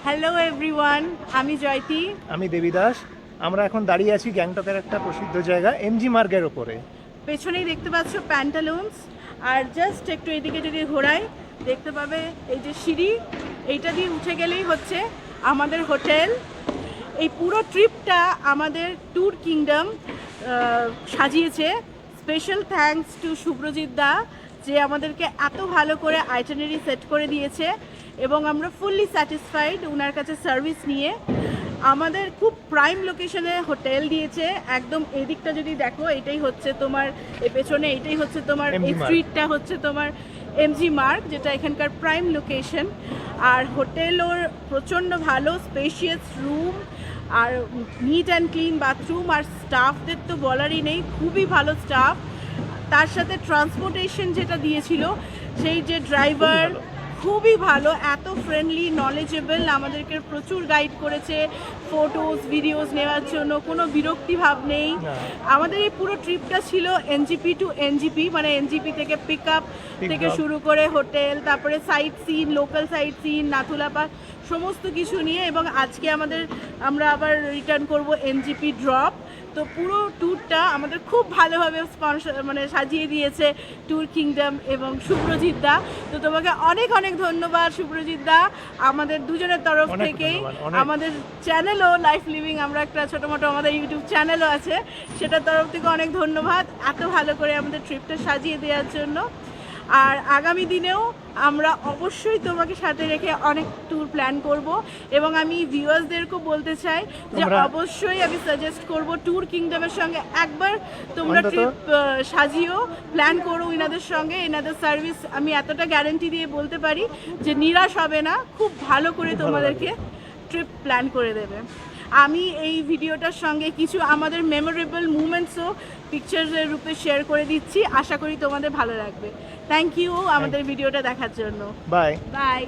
Hello everyone, আমি জয়তী। আমি দেবীদাস। আমরা এখন দাঁড়িয়ে আছি গ্যাংটকের একটা প্রসিদ্ধ জায়গা এমজি মার্গের ওপরে। পেছনেই দেখতে পাচ্ছ প্যান্টালুন্স, আর জাস্ট একটু এদিকে যদি ঘোরাই দেখতে পাবে এই যে সিঁড়ি, এইটা দিয়ে উঠে গেলেই হচ্ছে আমাদের হোটেল। এই পুরো ট্রিপটা আমাদের ট্যুর কিংডম সাজিয়েছে। স্পেশাল থ্যাঙ্কস টু শুভ্রজিৎ দা, যে আমাদেরকে এত ভালো করে আইটিনারি সেট করে দিয়েছে এবং আমরা ফুললি স্যাটিসফাইড ওনার কাছে সার্ভিস নিয়ে। আমাদের খুব প্রাইম লোকেশনে হোটেল দিয়েছে। একদম এদিকটা যদি দেখো, এটাই হচ্ছে তোমার এই পেছনে, এইটাই হচ্ছে তোমার এই স্ট্রিটটা হচ্ছে তোমার এমজি মার্গ, যেটা এখানকার প্রাইম লোকেশন। আর হোটেলও প্রচণ্ড ভালো, স্পেশিয়াস রুম আর নিট অ্যান্ড ক্লিন বাথরুম, আর স্টাফদের তো বলারই নেই, খুবই ভালো স্টাফ। তার সাথে ট্রান্সপোর্টেশন যেটা দিয়েছিল, সেই যে ড্রাইভার খুবই ভালো, এত ফ্রেন্ডলি, নলেজেবল, আমাদেরকে প্রচুর গাইড করেছে ফটোজ ভিডিওস নেওয়ার জন্য, কোনো বিরক্তি ভাব নেই। আমাদের এই পুরো ট্রিপটা ছিল এনজিপি টু এনজিপি, মানে এনজিপি থেকে পিক আপ থেকে শুরু করে হোটেল, তারপরে sight seen, local sight seen, Nathula park, সমস্ত কিছু নিয়ে। এবং আজকে আমরা আবার রিটার্ন করব এনজিপি ড্রপ। তো পুরো ট্যুরটা আমাদের খুব ভালোভাবে সাজিয়ে দিয়েছে ট্যুর কিংডম এবং শুভ্রজিৎ দা। তো তোমাকে অনেক অনেক ধন্যবাদ শুভ্রজিৎ দা, আমাদের দুজনের তরফ থেকেই। আমাদের চ্যানেলও লাইফ লিভিং, আমরা একটা ছোটো মোটো আমাদের ইউটিউব চ্যানেলও আছে, সেটার তরফ থেকে অনেক ধন্যবাদ এত ভালো করে আমাদের ট্রিপটা সাজিয়ে দেওয়ার জন্য। আর আগামী দিনেও আমরা অবশ্যই তোমাকে সাথে রেখে অনেক ট্যুর প্ল্যান করব। এবং আমি ভিউয়ার্সদেরকেও বলতে চাই যে অবশ্যই আমি সাজেস্ট করব ট্যুর কিংডমের সঙ্গে একবার তোমরা ট্রিপ সাজিও, প্ল্যান করো এনাদের সঙ্গে। এনাদের সার্ভিস আমি এতটা গ্যারান্টি দিয়ে বলতে পারি যে নিরাশ হবে না, খুব ভালো করে তোমাদেরকে ট্রিপ প্ল্যান করে দেবে। আমি এই ভিডিওটার সঙ্গে কিছু আমাদের মেমোরেবল মুমেন্টসও পিকচারের রূপে শেয়ার করে দিচ্ছি, আশা করি তোমাদের ভালো লাগবে। থ্যাংক ইউ আমাদের ভিডিওটা দেখার জন্য। Bye bye.